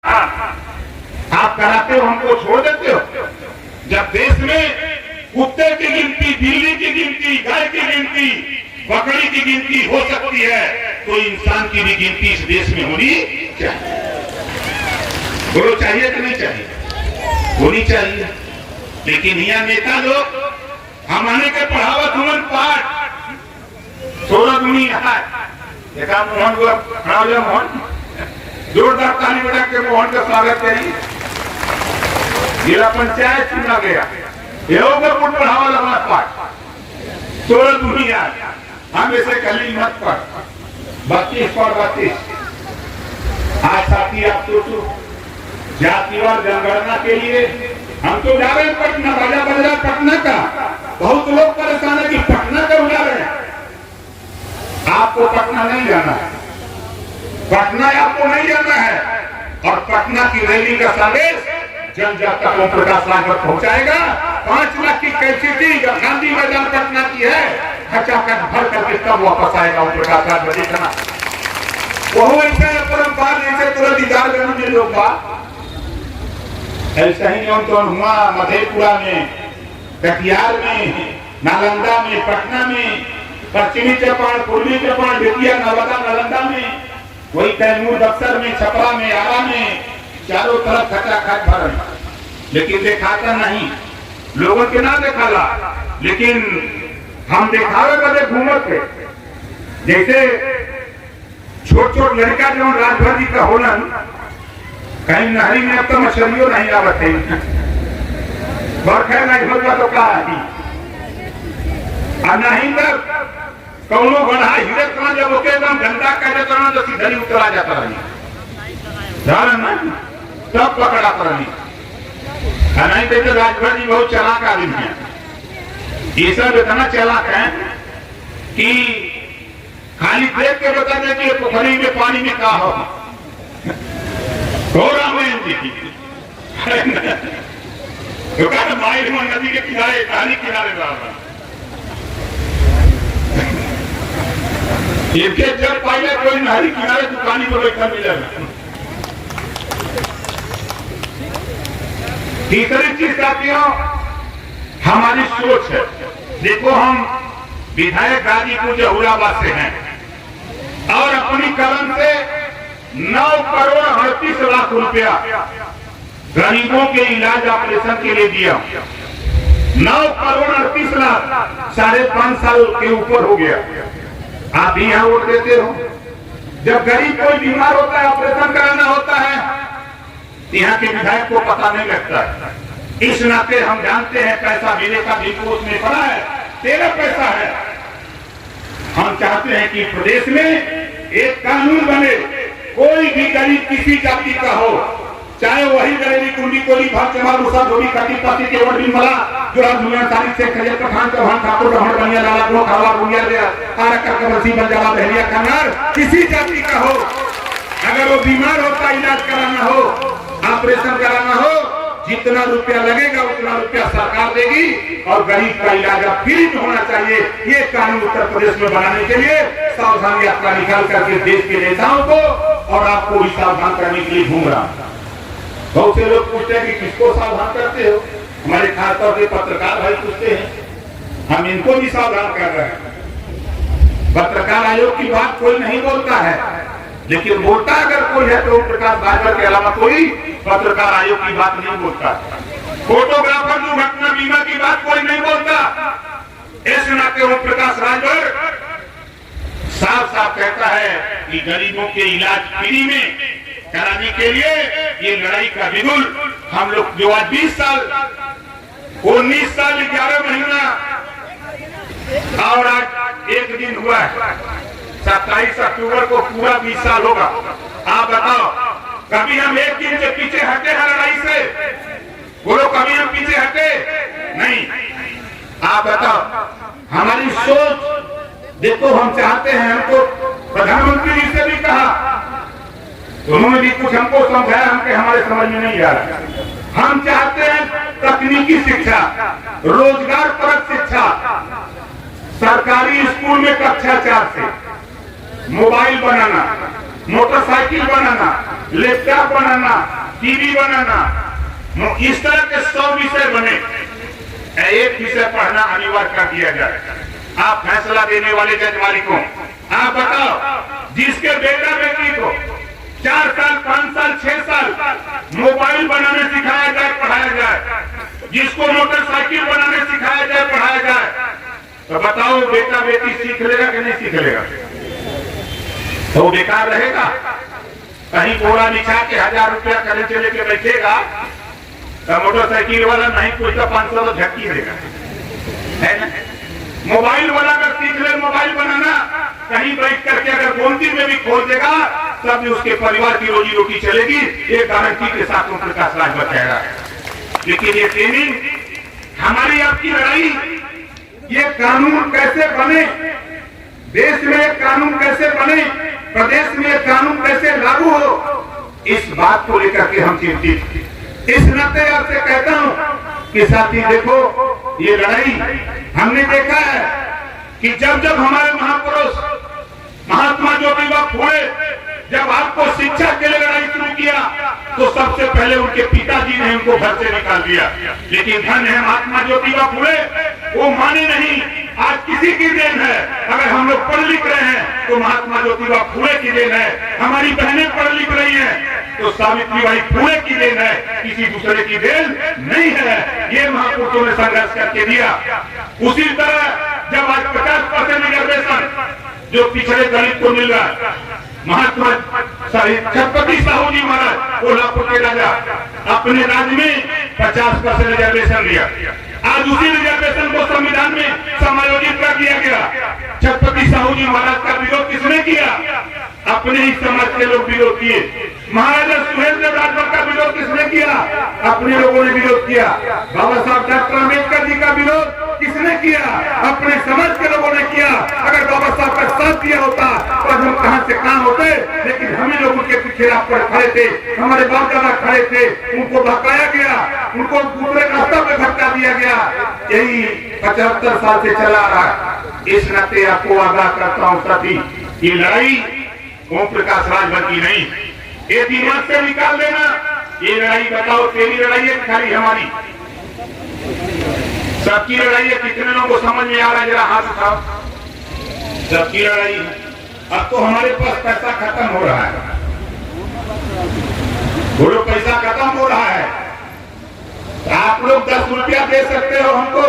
आप कराते हो, हमको छोड़ देते हो। जब देश में कुत्ते की गिनती, बिल्ली की गिनती, गाय की गिनती, बकरी की गिनती हो सकती है, तो इंसान की भी गिनती इस देश में होनी चाहिए। बोलो चाहिए कि नहीं चाहिए? होनी चाहिए। लेकिन यहाँ नेता लोग हमारे के पढ़ावत हुन पाठ सोलह दुनिया है। देखा मोहन को खड़ा हो जाओ, मोहन जोरदार ताली बजा के मोहन का स्वागत करिए। जिला पंचायत चुना गया, बढ़ावा लगा पाठ 16 दुनिया, हम इसे कली मत पर 32 पर 32। आज साथी आप सोचो, जातिवार जनगणना के लिए हम तो जा रहे हैं पटना, राजा बल्ला पटना का। बहुत लोग परेशान है कि पटना क्यों जा रहे हैं। आपको पटना नहीं जाना है, पटना आपको नहीं जाना है। और पटना की रैली का संदेश जन जन तक ओम प्रकाश राजभर पहुंचाएगा। 5 लाख की कैपेसिटी गांधी मैदान पटना की है, खचाखच भर करके तब वापस आएगा ओम प्रकाश राजभर। देखना वो ऐसे परम्परा जैसे पूरा दीदार करने के लोग बात ऐसा ही तो हुआ मधेपुरा में, कटिहार में, नालंदा में, पटना में, पश्चिमी चंपारण, पूर्वी चंपारण, बेतिया, नवादा, नालंदा में, वही कैमूर, बक्सर में, छपरा में, आरा में, चारों तरफ खचाखच भर। लेकिन दिखाता नहीं, लोगों के ना दिखाला, लेकिन हम दिखावे बदे घूमत है। जैसे छोट छोट लड़का जो राजभर जी का होलन, कहीं नहरी में अब तो मछलियों नहीं आवत है, बरखा नहीं होगा तो क्या है। नहीं तब कौनो बढ़ा हीरे कहाँ जब ओके एकदम गंदा कहते तो ना सीधरी उतरा जाता रही ना, तब पकड़ाता रही। नहीं तो राजभर जी बहुत चालाक आदमी है। ये सब इतना चालाक है कि खाली देख के बता दे कि पोखरी में पानी में क्या हो नदी के किनारे, कहानी किनारे रहा इनके जब पहले कोई नहरी किनारे दुकानी को बैठा मिलेगा। तीसरी चीज साथियों, हमारी सोच है। देखो हम विधायक गाजीपुर जहुराबाद से हैं और अपनी कलम से 9 करोड़ 38 लाख रुपया गरीबों के इलाज ऑपरेशन के लिए दिया। 9 करोड़ 38 लाख 5.5 साल के ऊपर हो गया। आप भी यहाँ वोट देते हो। जब गरीब कोई बीमार होता है, ऑपरेशन कराना होता है, यहाँ के विधायक को पता नहीं लगता है। इस नाते हम जानते हैं पैसा मेरे का भी उसमें पड़ा है, तेरा पैसा है। हम चाहते हैं कि प्रदेश में एक कानून बने, कोई भी गरीब किसी जाति का हो, चाहे वही गरीबी कुंडी कोली भाग चमार मुसा धोबी काटी पाती के वोट भी मला जो दुनिया तारीख से खजर पठान चौहान ठाकुर ब्राह्मण बनिया लाला को खावा बुनिया दे आरा का बसी बंजारा बहरिया कन्नार, किसी जाति का हो, अगर वो बीमार होता, इलाज कराना हो, ऑपरेशन कराना हो, जितना रुपया लगेगा उतना रुपया सरकार देगी और गरीब का इलाज फ्री में होना चाहिए। ये कानून उत्तर प्रदेश में बनाने के लिए सावधान यात्रा निकाल करके देश के नेताओं को और आपको भी सावधान करने के लिए घूम रहा हूं। बहुत से लोग पूछते हैं कि किसको सावधान करते हो। हमारे खासतौर से पत्रकार भाई पूछते हैं, हम इनको भी सावधान कर रहे हैं। पत्रकार आयोग की बात कोई नहीं बोलता है, लेकिन बोलता अगर कोई है तो प्रकाश राजभर के अलावा कोई पत्रकार आयोग की बात नहीं बोलता। फोटोग्राफर दुर्घटना बीमा की बात कोई नहीं बोलता। इस नाते वो प्रकाश राजभर साफ साफ कहता है कि गरीबों के इलाज फ्री में कराने के लिए ये लड़ाई का बिगुल हम लोग जो आज 20 साल 19 साल 11 महीना और आज एक दिन हुआ है, 27 अक्टूबर को पूरा 20 साल होगा। आप बताओ, कभी हम एक दिन से पीछे हटे हैं लड़ाई से? बोलो, कभी हम पीछे हटे नहीं। आप बताओ, हमारी सोच देखो, हम चाहते हैं, हमको प्रधानमंत्री जी से भी कहा, उन्होंने भी कुछ हमको समझाया, हमके हमारे समझ में नहीं आ रहा। हम चाहते हैं तकनीकी शिक्षा, रोजगार परक शिक्षा, सरकारी स्कूल में कक्षा 4 से मोबाइल बनाना, मोटरसाइकिल बनाना, लैपटॉप बनाना, टीवी बनाना, इस तरह के 100 विषय बने, एक विषय पढ़ना अनिवार्य कर दिया जाए। आप फैसला देने वाले जज मालिकों, आप बताओ, जिसके बेटा बेटी को 4 साल, 5 साल, 6 साल मोबाइल बनाने सिखाया जाए, पढ़ाया जाए, जिसको मोटरसाइकिल बनाने सिखाया जाए, पढ़ाया जाए, तो बताओ बेटा बेटी सीख लेगा कि नहीं सीख लेगा? तो बेकार रहेगा। कहीं बोरा बिछा के 1000 रुपया करेंसी लेके बैठेगा तो मोटरसाइकिल वाला नहीं कुछ तो 500 तो झटकी देगा, है ना? मोबाइल वाला अगर सीख ले मोबाइल बनाना, कहीं बैठ करके अगर गोमती में भी खोल देगा तब भी उसके परिवार की रोजी रोटी चलेगी, ये गारंटी के साथ ओम प्रकाश राज बताएगा। लेकिन ये ट्रेनिंग, हमारी आपकी लड़ाई, ये कानून कैसे बने, देश में एक कानून कैसे बने, प्रदेश में एक कानून कैसे लागू हो, इस बात को लेकर के हम चिंतित। इस नाते आपसे कहता हूं कि साथी देखो, ये लड़ाई हमने देखा है कि जब जब हमारे महापुरुष महात्मा ज्योतिबा फुले जब आपको शिक्षा के लिए लड़ाई शुरू किया तो सबसे पहले उनके पिताजी ने उनको घर से निकाल दिया। लेकिन धन है महात्मा ज्योतिबा फुले, वो माने नहीं। आज किसी की देन है, अगर हम लोग पढ़ लिख रहे हैं तो महात्मा ज्योतिबा फुले की देन है, हमारी बहनें पढ़ लिख रही हैं तो सावित्रीबाई फुले की देन है, किसी दूसरे की देन नहीं है। ये महापुरुषों ने संघर्ष करके दिया। उसी तरह जब आज 50% रिजर्वेशन जो पिछड़े दलित को मिल रहा है, महात्मा छत्रपति साहू जी महाराज कोल्हापुर के राजा अपने राज्य में 50% रिजर्वेशन दिया। आज उसी रिजर्वेशन को संविधान में समायोजित कर दिया गया। छत्रपति साहू जी महाराज का विरोध किसने किया? अपने ही समाज के लोग विरोध किए। महाराजा सुहेलदेव राजभर का विरोध किसने किया? अपने लोगों ने विरोध किया। बाबा साहब डॉक्टर अम्बेडकर जी का विरोध किसने किया? अपने समाज के लोगों ने किया। अगर बाबा साहब का साथ दिया होता तो हम कहां से कहां होते, लेकिन हम ही लोग उनके खिलाफ पर खड़े थे, हमारे बाप दादा खड़े थे, उनको भटकाया गया, उनको दूसरे रास्ता पे भटका दिया गया। यही 75 साल से चला आ रहा है। इस नाते आपको आगाह करता हूं साथी, ये लड़ाई ओम प्रकाश राजभर की नहीं, ये दिमाग से निकाल देना। ये लड़ाई बताओ तेरी लड़ाई है खाली हमारी? सबकी लड़ाई है। कितने लोगों को समझ में आ रहा है? जरा हाथ उठाओ। सबकी लड़ाई है। अब तो हमारे पास पैसा खत्म हो रहा है, बोलो पैसा खत्म हो रहा है। तो आप लोग 10 रुपया दे सकते हो हमको?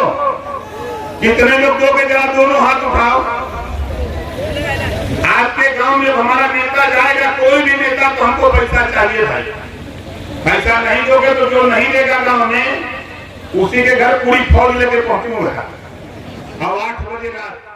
कितने लोग दोगे? जरा दोनों हाथ उठाओ। आपके गांव में हमारा नेता जाएगा, कोई भी नेता, तो हमको पैसा चाहिए भाई। पैसा नहीं दोगे तो जो नहीं देगा गांव में उसी के घर पूरी फौज लेके पहुंचूंगा। अब 8 बजे रात